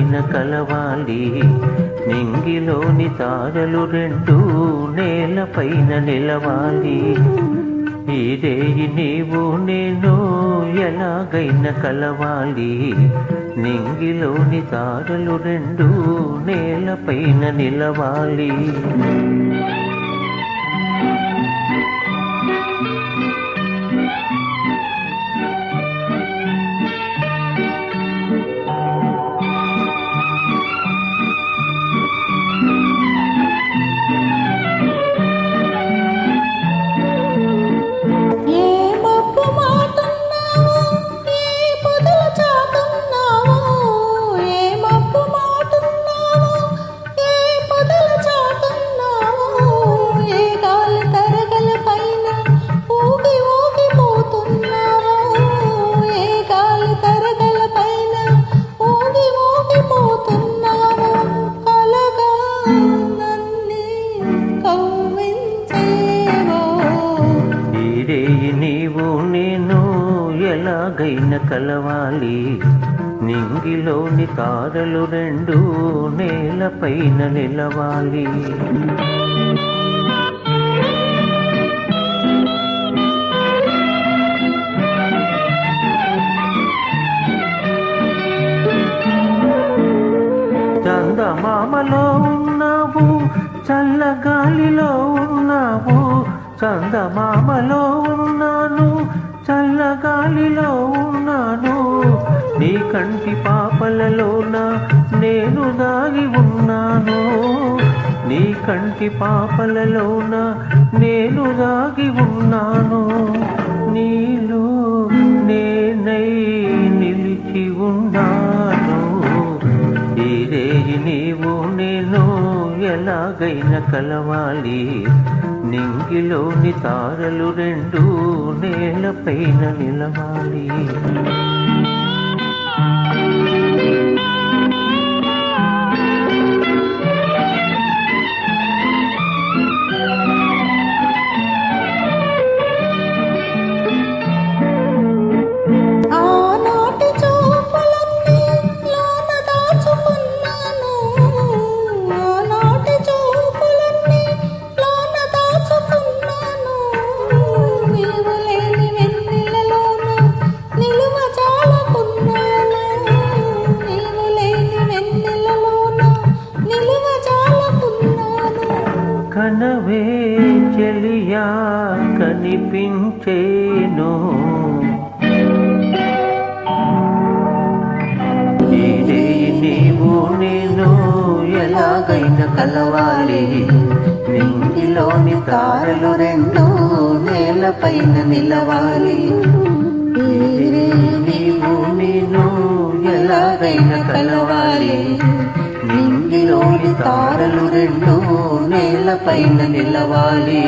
ఎలాగైనా కలవాలి. నింగిలోని తారలు రెండు నేలపైన నిలవాలి. ఈ రేయి నీవు నేను ఎలాగైనా కలవాలి. నింగిలోని తారలు రెండు నేలపైన నిలవాలి. నీవు నేను ఎలాగైనా కలవాలి. నింగిలోని తారలు రెండు నేలపైన నిలవాలి. చందమామలో ఉన్నావు, చల్లగాలిలో ఉన్నావు. చందమామలో ఉన్నాను, చల్లగాలిలో ఉన్నాను. నీ కంటి పాపలలోన నేను దాగి ఉన్నాను. నీ కంటి పాపలలోన నేను దాగి ఉన్నాను. నీలో నేనై నిలిచి ఉన్నాను. ఈ రేయి నీవు నేను ఎలాగైనా కలవాలి. నింగిలోని తారలు రెండు నేలపైన నిలవాలి. కనవే చెలియా కనిపించేను. ఈ రేయి నీవు నేను ఎలాగైనా కలవాలి. నింగిలోని తారలు రెండు నేలపైన నిలవాలి. ఈ రేయి నీవు నేను ఎలాగైనా కలవాలి. నింగిలోని తారలు రెండు నేలపైన నిలవాలి.